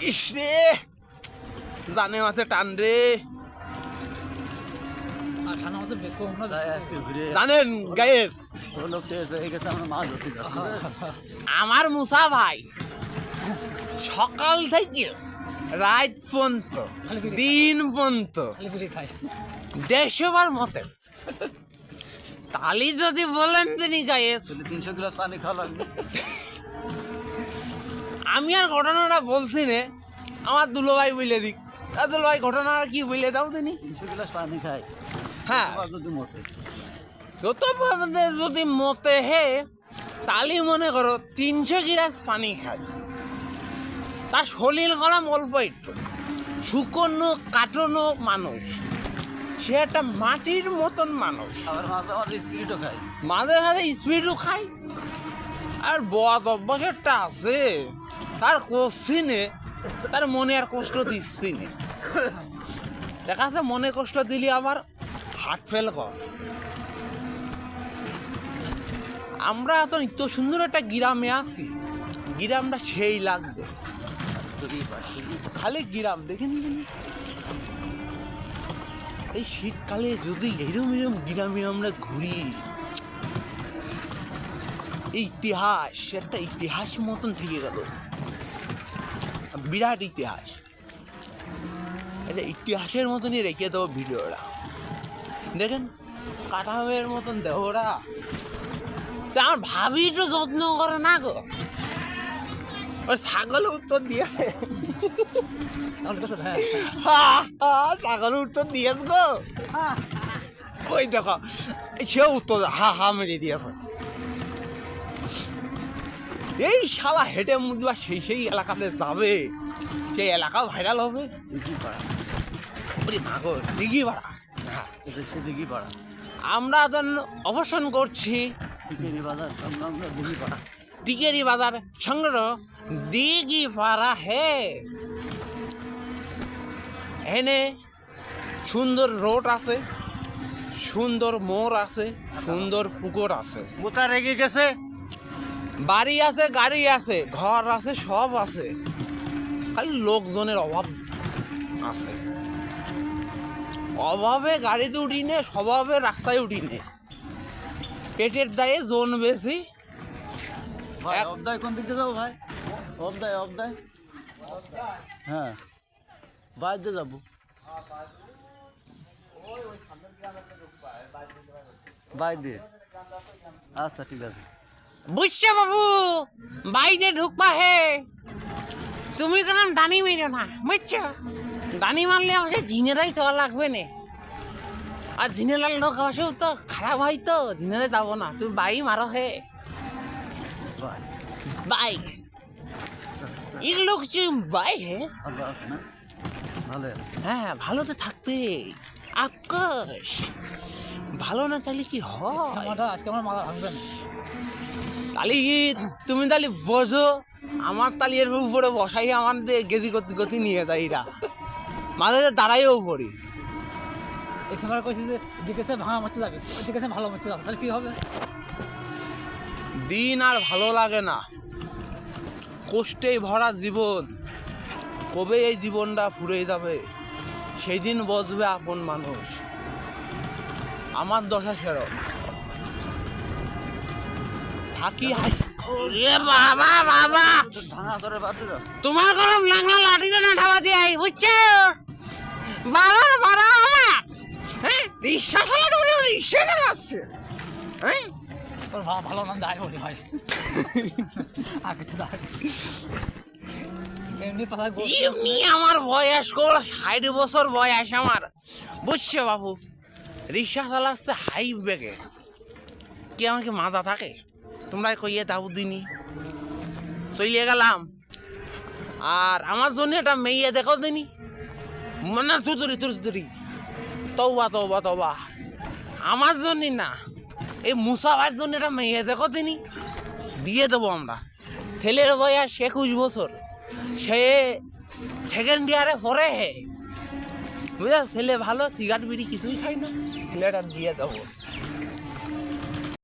ইস রে জানে মাছে টান রে জানেন গায়েস আমার মুসা ভাই সকাল থেকে রাত পর্যন্ত দিন পর্যন্ত 150 মতে তালি যদি বলেন তিনি গায়েস 300 গ্লাস পানি খাওয়া লাগবে। আমি আর ঘটনাটা বলছি নে আমার দুলো ভাই বলে দিক দুলো ভাই ঘটনাটা কি বলে দাও তিনি 300 গ্লাস পানি খাই হ্যাঁ যদি মতে যত আমাদের যদি মতে হে তালি মনে করো 300 গিলাস পানি খায় তার শরীর গরম অল্প একটু শুকনো কাটানো মানুষ সে একটা মাটির মতন মানুষ আবার মাঝে মাঝে স্পিরিটও খাই মাঝে মাঝে স্পিডও খায় আর বদ অভ্যাস একটা আছে তার করছি নে তার মনে আর কষ্ট দিচ্ছি নে দেখা যাচ্ছে মনে কষ্ট দিলে আবার হার্ট ফেল কস আমরা এত নিত্য সুন্দর একটা গ্রামে আছি গ্রামটা সেই লাগবে খালি গ্রাম দেখেন এই শীতকালে যদি এরম এরম গ্রামে আমরা ঘুরি এই ইতিহাস একটা ইতিহাস মতন থেকে গেল বিরাট ইতিহাস এটা ইতিহাসের মতনই রেখে দেবো ভিডিওটা দেখেন কাঠামের মতন দেহরা আমার ভাবি তো যত্ন করে না গো ওই ছাগল উত্তর দিয়েছে ছাগল উত্তর দিয়েছ গো ওই দেখো সে উত্তর হা হা মেরে দিয়েছে এই শালা হেঁটে মুজবা সেই এলাকাতে যাবে সেই এলাকা ভাইরাল হবে দিঘি পাড়া মাগর দিঘি ভাড়া হ্যাঁ সে দিঘি পাড়া আমরা তো অবসান করছি টিকেরি বাজার আমরা দিঘি পাড়া টিকেরি বাজার সংগ্রহ দিঘি পাড়া হে এনে সুন্দর রোড আছে সুন্দর মোড় আছে সুন্দর পুকুর আছে মোটা রেগে গেছে বাড়ি আছে গাড়ি আছে ঘর আছে সব আছে খালি লোকজনের অভাব আছে অভাবে গাড়িতে উঠি নে স্বভাবে রাস্তায় উঠি নে পেটের দায়ে জোন বেশি ভাই অবদায় কোন দিকে যাবো ভাই অবদায় হ্যাঁ বাইরে যাবো বাইরে আচ্ছা ঠিক আছে বুঝছো বাবু বাইরে ঢুকবা হে তুমি কেন ডানি মেরো না বুঝছো ডানি মারলে আমার ঝিনেরাই চলা লাগবে না আর ঝিনেলাল লোক আসেও তো খারাপ হয় তো ঝিনেরে যাবো না তুমি বাই মারো হে বাই এই লোক যে বাই হে ভালো আছে না ভালো আছে হ্যাঁ ভালো তো থাকবে আকাশ ভালো না তাহলে কি হয় আজকে আমার মাথা ভাঙবে না তাহলে তুমি তাহলে বোঝো আমার তাহলে এর উপরে বসাই আমার গেজি গতি নিয়ে যায় এরা মাঝে দাঁড়াইও পড়ি এই সময় কইছি যে দিকে ভাঙা মারতে যাবে ওইদিকে ভালো মারতে যাবে তাহলে কি হবে দিন আর ভালো লাগে না কষ্টেই ভরা জীবন কবে এই জীবনটা ফুরে যাবে সেই দিন বসবে আপন মানুষ আমার দশা সেরম থাকি বাবা বাবা ভাঙা ধরে বাদে যাস তোমার গরম লাগলো লাঠিতে না ঢাবা দিয়ে বুঝছো বাবার বাড়া আমার হ্যাঁ রিক্সা চালা তুমি রিক্সা চালাচ্ছে হ্যাঁ তোর ভালো নাম যায় বলি ভাই আগে তো দাঁড় এমনি পাতা এমনি আমার বয়স 60 বছর বয়স আমার বুঝছো বাবু রিক্সা চালাচ্ছে হাই বেগে কি আমার কি মাজা থাকে তোমরা কইয়ে দাও দিনই চলিয়ে গেলাম আর আমার জন্য একটা মেয়ে দেখো দিনি মানে তুতুরি তৌবা আমার জন্য না এই মুসাফার জন্য একটা মেয়ে দেখো দিনি বিয়ে দেবো আমরা ছেলের বয়স 21 বছর সে সেকেন্ড ইয়ারে পড়ে হে বুঝা ছেলে ভালো সিগারেট বিড়ি কিছুই খাই না ছেলেটার বিয়ে দেবো